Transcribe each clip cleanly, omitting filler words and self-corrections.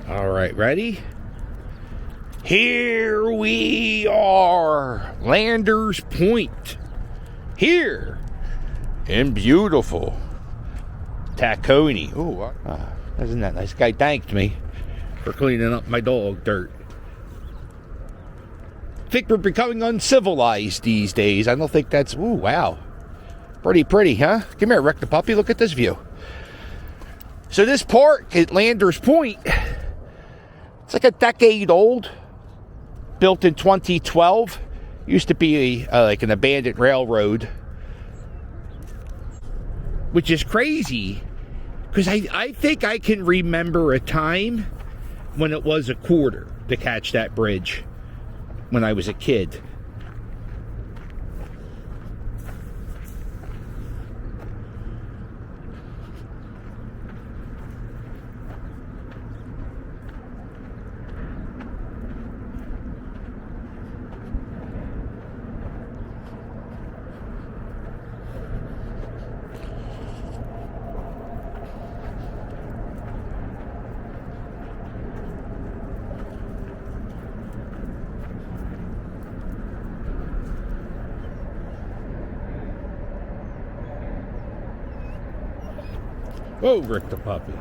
All right, ready? Here we are, Landers Point. Here in beautiful Tacony. Oh, isn't that nice? Guy thanked me for cleaning up my dog dirt. I think we're becoming uncivilized these days. I don't think that's... Ooh, wow. Pretty, huh? Come here, Rick the puppy. Look at this view. So this park at Landers Point, it's like a decade old. Built in 2012. Used to be like an abandoned railroad. Which is crazy. Because I think I can remember a time when it was a quarter to catch that bridge. When I was a kid. Whoa, Rick the puppy.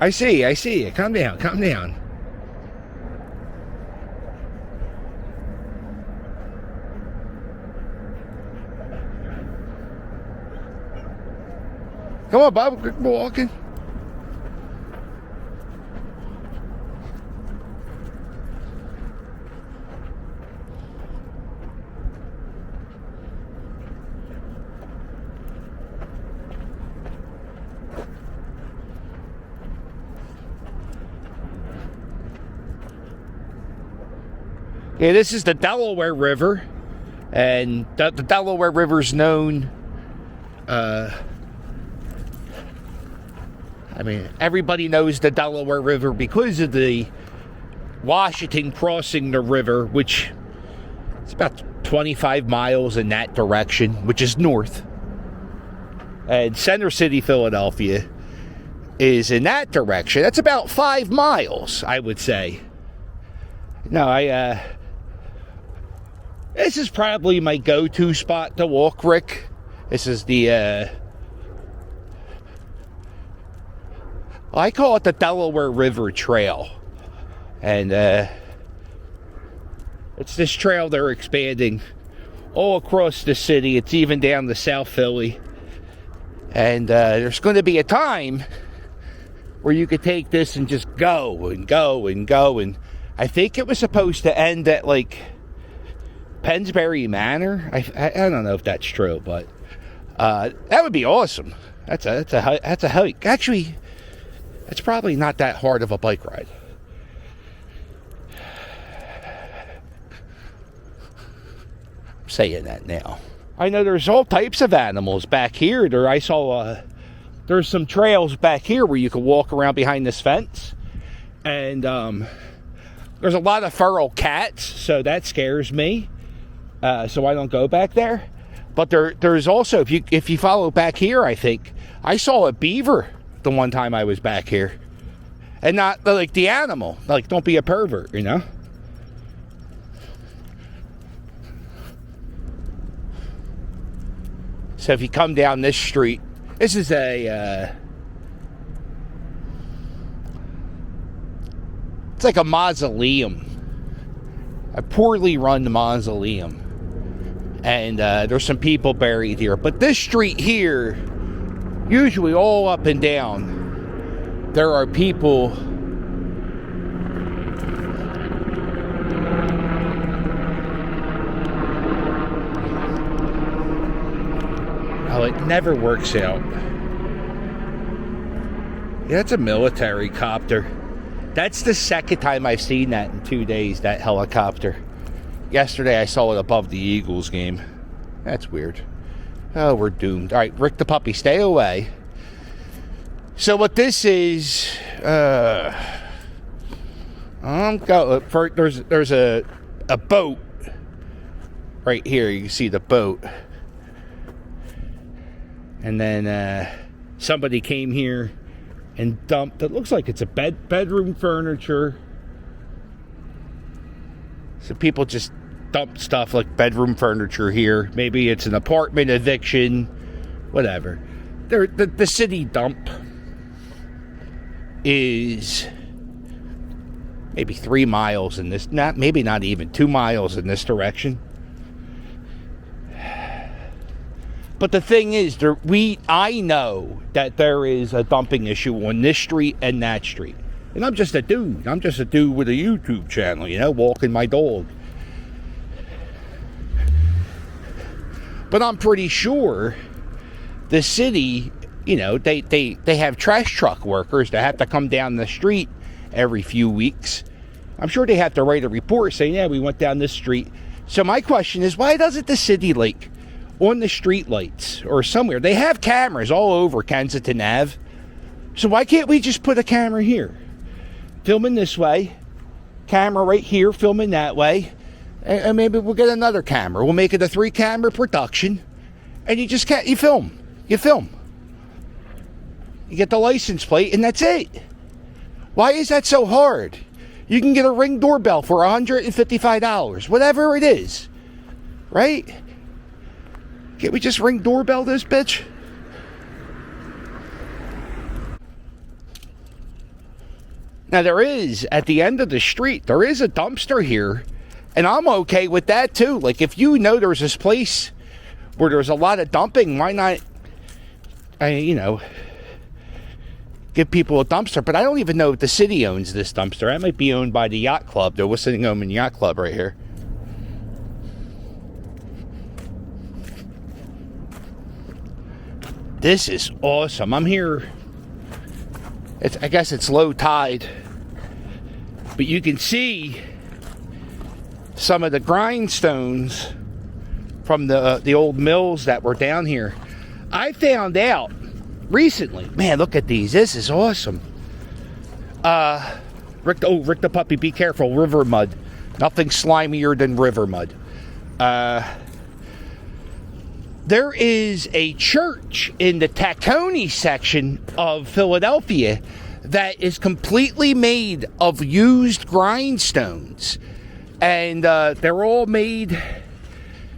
I see you. Calm down. Come on, Bob. We're walking. Yeah, this is the Delaware River, and the Delaware River's known, I mean, everybody knows the Delaware River because of the Washington crossing the river, which it's about 25 miles in that direction, which is north. And Center City, Philadelphia is in that direction. That's about 5 miles, I would say. No, this is probably my go-to spot to walk, Rick. This is the, I call it the Delaware River Trail. And, it's this trail they're expanding all across the city. It's even down to South Philly. And, there's going to be a time where you could take this and just go. And I think it was supposed to end at, like, Pennsbury Manor. I don't know if that's true, but that would be awesome. That's a hike. Actually, it's probably not that hard of a bike ride. I'm saying that now. I know there's all types of animals back here. I saw there's some trails back here where you can walk around behind this fence, and there's a lot of feral cats, so that scares me. So I don't go back there. But there's also, if you follow back here, I think I saw a beaver the one time I was back here, and not like the animal. Like, don't be a pervert, you know. So if you come down this street, this is it's like a mausoleum, a poorly run mausoleum. And there's some people buried here. But this street here, usually all up and down, there are people. Oh, it never works out. Yeah, it's a military copter. That's the second time I've seen that in 2 days, that helicopter. Yesterday I saw it above the Eagles game. That's weird. Oh, we're doomed. All right, Rick the puppy, stay away. So what this is, there's a boat right here. You can see the boat. And then somebody came here and dumped. It looks like it's a bedroom furniture. So people just dump stuff like bedroom furniture here. Maybe it's an apartment eviction, whatever. The city dump is maybe 3 miles in this, maybe not even 2 miles in this direction. But the thing is, I know that there is a dumping issue on this street and that street. And I'm just a dude. I'm just a dude with a YouTube channel, walking my dog. But I'm pretty sure the city, they have trash truck workers that have to come down the street every few weeks. I'm sure they have to write a report saying, yeah, we went down this street. So my question is, why doesn't the city, on the street lights or somewhere, they have cameras all over Kensington Ave. So why can't we just put a camera here? Filming this way, camera right here, filming that way, and maybe we'll get another camera. We'll make it a 3-camera production, and you film. You get the license plate, and that's it. Why is that so hard? You can get a Ring doorbell for $155, whatever it is, right? Can't we just Ring doorbell this bitch? Now there is, at the end of the street, there is a dumpster here, and I'm okay with that too. If you know there's this place where there's a lot of dumping, why not, give people a dumpster? But I don't even know if the city owns this dumpster. That might be owned by the yacht club. They're listening home in yacht club right here. This is awesome. I'm here. I guess it's low tide, but you can see some of the grindstones from the old mills that were down here. I found out recently, man, look at these. This is awesome. Rick the puppy, be careful. River mud. Nothing slimier than river mud. There is a church in the Tacony section of Philadelphia that is completely made of used grindstones. And they're all made...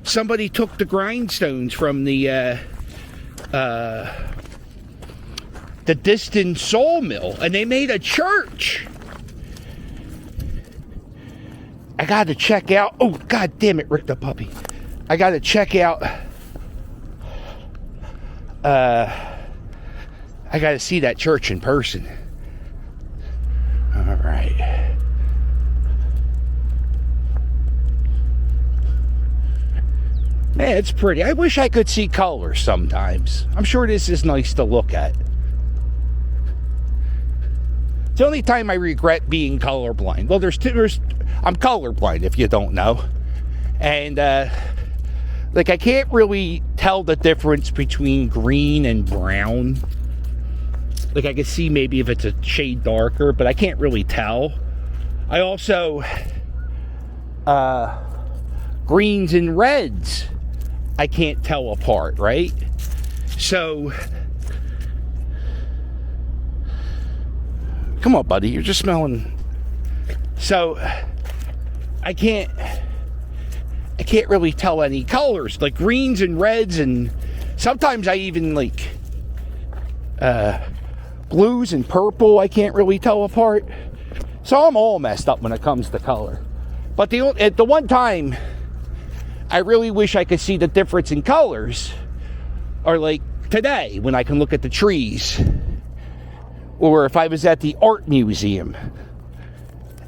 Somebody took the grindstones from the Diston sawmill, and they made a church. I got to check out... Oh, God damn it, Rick the puppy. I got to check out... I got to see that church in person. All right. Man, it's pretty. I wish I could see colors sometimes. I'm sure this is nice to look at. It's the only time I regret being colorblind. Well, I'm colorblind, if you don't know. And, I can't really tell the difference between green and brown. I can see maybe if it's a shade darker, but I can't really tell. I also, greens and reds, I can't tell apart, right? So, come on, buddy, you're just smelling. So, I can't really tell any colors, like greens and reds, and sometimes I even blues and purple, I can't really tell apart. So I'm all messed up when it comes to color. But the one time I really wish I could see the difference in colors are today, when I can look at the trees, or if I was at the art museum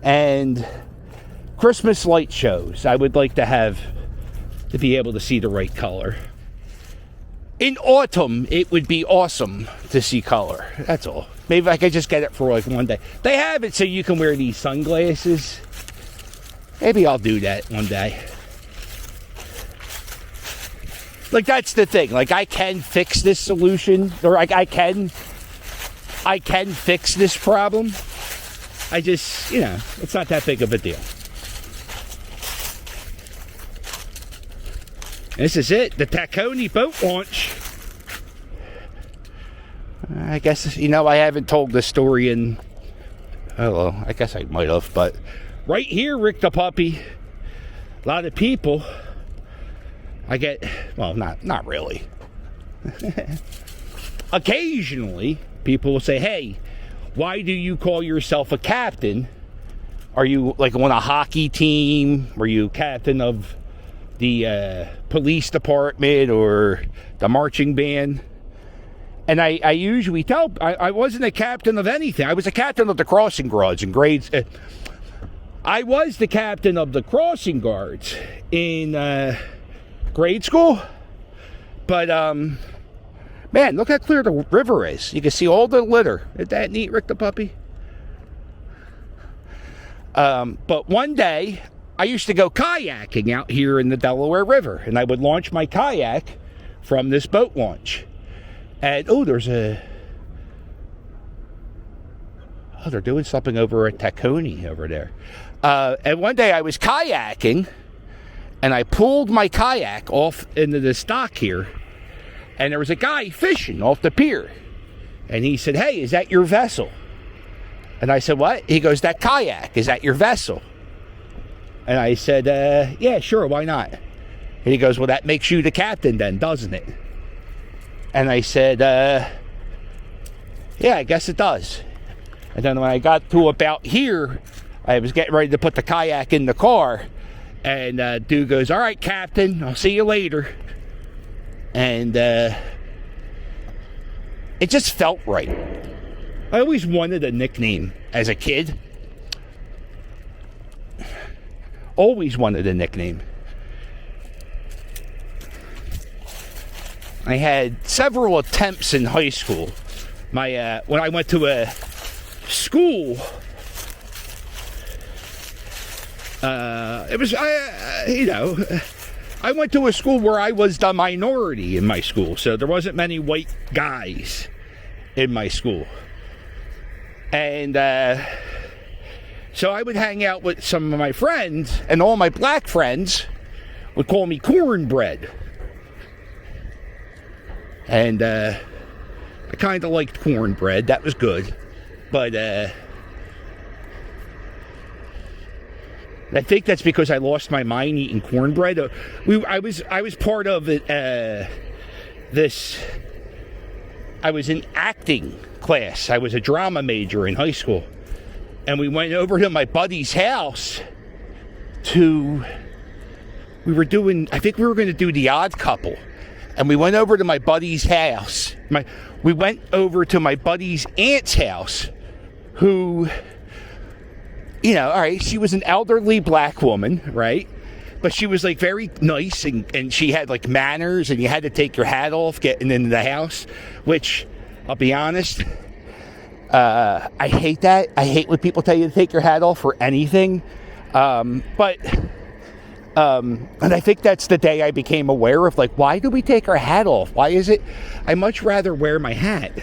and Christmas light shows. I would like to be able to see the right color. In autumn, it would be awesome to see color. That's all. Maybe I could just get it for one day. They have it so you can wear these sunglasses. Maybe I'll do that one day. That's the thing. I can fix this solution, or I can fix this problem. I just, it's not that big of a deal. This is it, the Tacony boat launch. I guess, I haven't told this story in, I guess I might have, but right here, Rick the Puppy, a lot of people, I get, well, not really. Occasionally, people will say, hey, why do you call yourself a captain? Are you like on a hockey team? Were you captain of the police department or the marching band? And I usually tell, I wasn't a captain of anything. I was a captain of the crossing guards in grades. I was the captain of the crossing guards in grade school. But, man, look how clear the river is. You can see all the litter. Isn't that neat, Rick the Puppy? But one day, I used to go kayaking out here in the Delaware River. And I would launch my kayak from this boat launch. And, there's they're doing something over at Tacony over there. And one day I was kayaking, and I pulled my kayak off into the dock here, and there was a guy fishing off the pier. And he said, hey, is that your vessel? And I said, what? He goes, that kayak, is that your vessel? And I said, yeah, sure, why not? And he goes, well, that makes you the captain then, doesn't it? And I said, yeah, I guess it does. And then when I got to about here, I was getting ready to put the kayak in the car. And dude goes, all right, Captain, I'll see you later. And it just felt right. I always wanted a nickname as a kid. Always wanted a nickname. I had several attempts in high school. When I went to a school, I went to a school where I was the minority in my school, so there wasn't many white guys in my school. And so I would hang out with some of my friends, and all my black friends would call me cornbread. And I kind of liked cornbread. That was good. But I think that's because I lost my mind eating cornbread. I was part of it. I was in acting class. I was a drama major in high school, and we went over to my buddy's house I think we were going to do The Odd Couple. And we went over to my buddy's house. We went over to my buddy's aunt's house, who, all right, she was an elderly black woman, right? But she was, like, very nice, and she had, like, manners, and you had to take your hat off getting into the house, which, I'll be honest, I hate that. I hate when people tell you to take your hat off for anything. And I think that's the day I became aware of, like, why do we take our hat off? Why is it? I much rather wear my hat.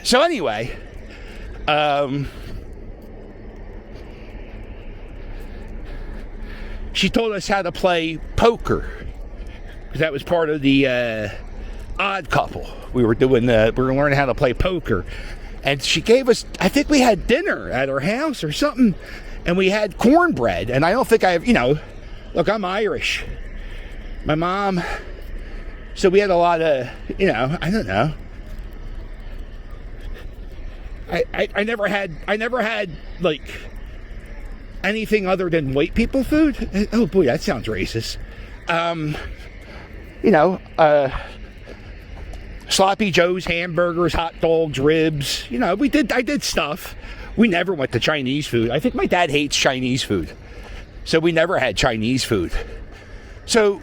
So anyway, she told us how to play poker, because that was part of the Odd Couple. We were learning how to play poker, and she gave us, I think we had dinner at her house or something. And we had cornbread, and I don't think look, I'm Irish. My mom, so we had a lot of, I don't know. I never had, like, anything other than white people food. Oh boy, that sounds racist. Sloppy Joe's, hamburgers, hot dogs, ribs. I did stuff. We never went to Chinese food. I think my dad hates Chinese food, so we never had Chinese food. So,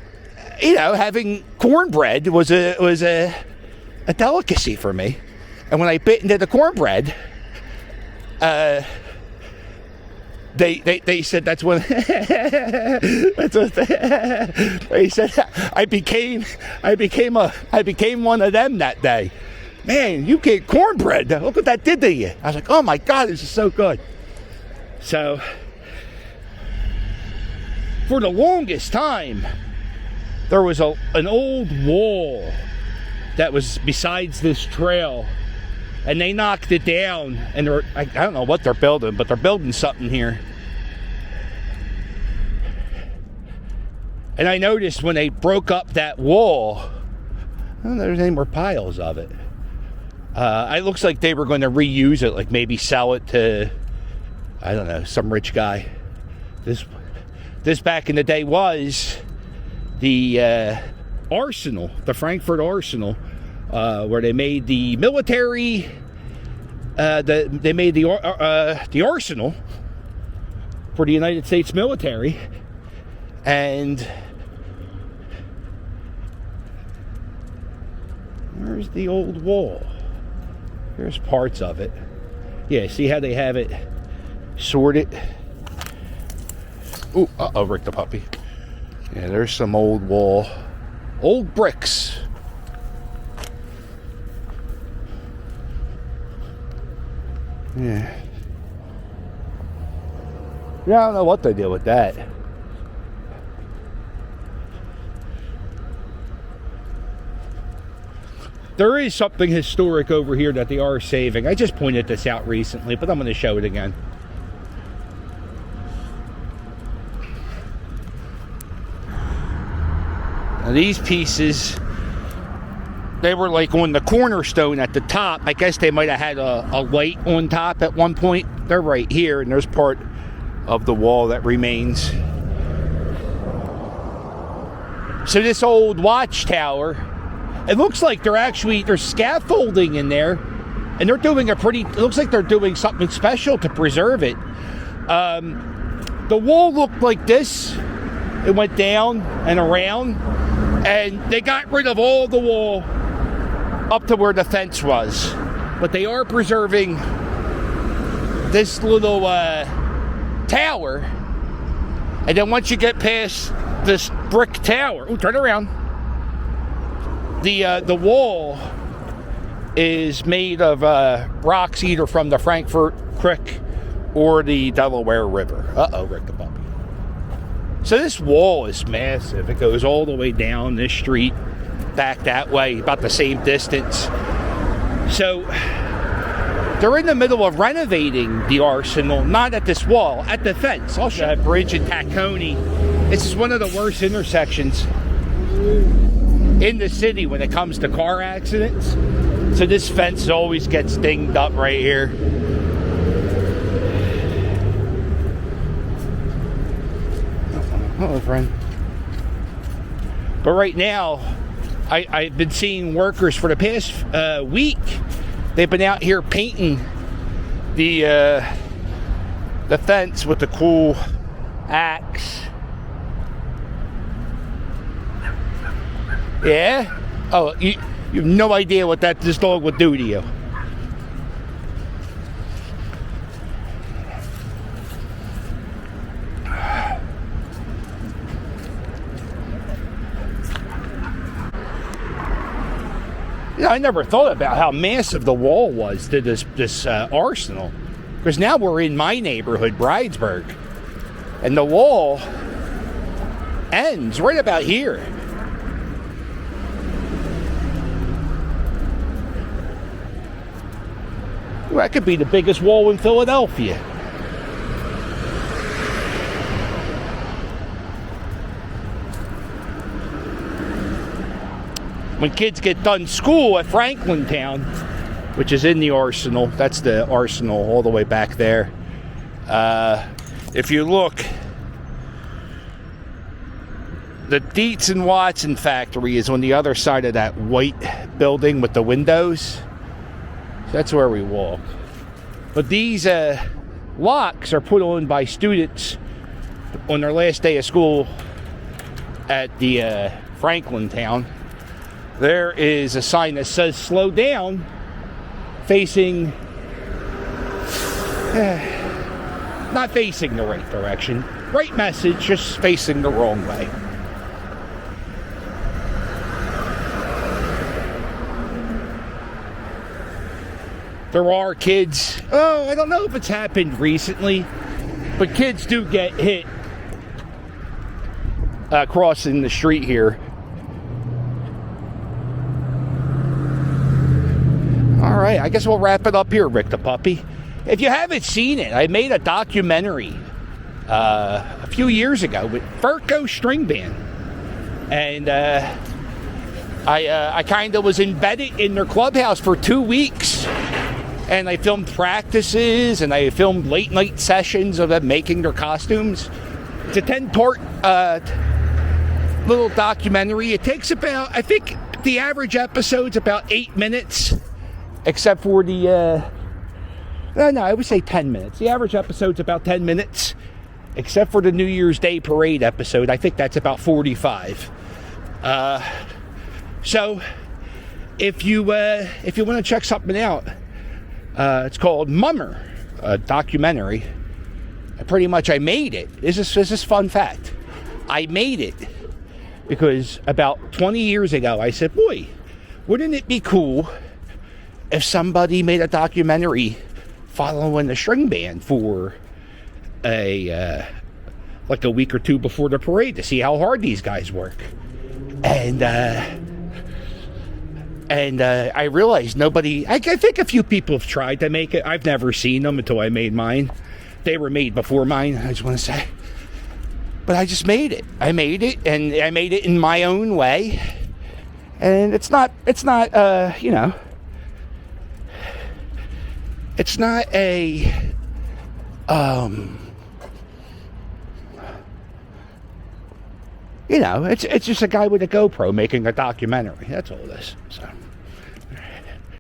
having cornbread was a delicacy for me. And when I bit into the cornbread, they said that's what they said. I became one of them that day. Man, you get cornbread. Look what that did to you. I was like, oh my God, this is so good. So, for the longest time, there was an old wall that was besides this trail, and they knocked it down, and I don't know what they're building, but they're building something here. And I noticed when they broke up that wall, I don't know if there's any more piles of it. It looks like they were going to reuse it, like maybe sell it to, I don't know, some rich guy. This back in the day was the Arsenal, the Frankfurt Arsenal, where they made the military. They made the Arsenal for the United States military, and where's the old wall? Here's parts of it. Yeah, see how they have it sorted? Ooh, uh-oh, Rick the puppy. Yeah, there's some old wall. Old bricks. Yeah. Yeah, I don't know what they did with that. There is something historic over here that they are saving. I just pointed this out recently, but I'm going to show it again. Now these pieces, they were like on the cornerstone at the top. I guess they might have had a light on top at one point. They're right here, and there's part of the wall that remains. So this old watchtower, it looks like there's scaffolding in there, and they're doing it looks like they're doing something special to preserve it. The wall looked like this. It went down and around, and they got rid of all the wall up to where the fence was. But they are preserving this little tower, and then once you get past this brick tower, turn around. The wall is made of rocks either from the Frankfurt Creek or the Delaware River. Uh-oh, Rick the puppy. So this wall is massive. It goes all the way down this street, back that way, about the same distance. So they're in the middle of renovating the Arsenal, not at this wall, at the fence. I'll show you that bridge in Tacony. This is one of the worst intersections in the city when it comes to car accidents. So this fence always gets dinged up right here. Hello, friend. But right now, I've been seeing workers for the past week. They've been out here painting the fence with the cool axe. Yeah? Oh, you have no idea what this dog would do to you. Yeah, I never thought about how massive the wall was to this Arsenal. Because now we're in my neighborhood, Bridesburg. And the wall ends right about here. Well, that could be the biggest wall in Philadelphia. When kids get done school at Franklin Town, which is in the Arsenal, that's the Arsenal all the way back there. If you look, the Dietz and Watson factory is on the other side of that white building with the windows. That's where we walk. But these locks are put on by students on their last day of school at the Franklin Town. There is a sign that says slow down, facing, not facing the right direction. Right message, just facing the wrong way. There are kids, I don't know if it's happened recently, but kids do get hit crossing the street here. right, I guess we'll wrap it up here, Rick the Puppy. If you haven't seen it, I made a documentary a few years ago with Furco String Band. And I kind of was embedded in their clubhouse for 2 weeks. And I filmed practices, and I filmed late night sessions of them making their costumes. It's a 10-part little documentary. It takes about, I think the average episode's about 8 minutes, except for the, no, I would say 10 minutes. The average episode's about 10 minutes, except for the New Year's Day parade episode. I think that's about 45. So, if you want to check something out, it's called Mummer, a documentary. I made it. This is fun fact. I made it because about 20 years ago, I said, boy, wouldn't it be cool if somebody made a documentary following the string band for like a week or two before the parade to see how hard these guys work. And I realized nobody, I think a few people have tried to make it. I've never seen them until I made mine. They were made before mine, I just want to say. But I just made it. I made it, and I made it in my own way. And it's not it's not a, it's just a guy with a GoPro making a documentary. That's all it is. So.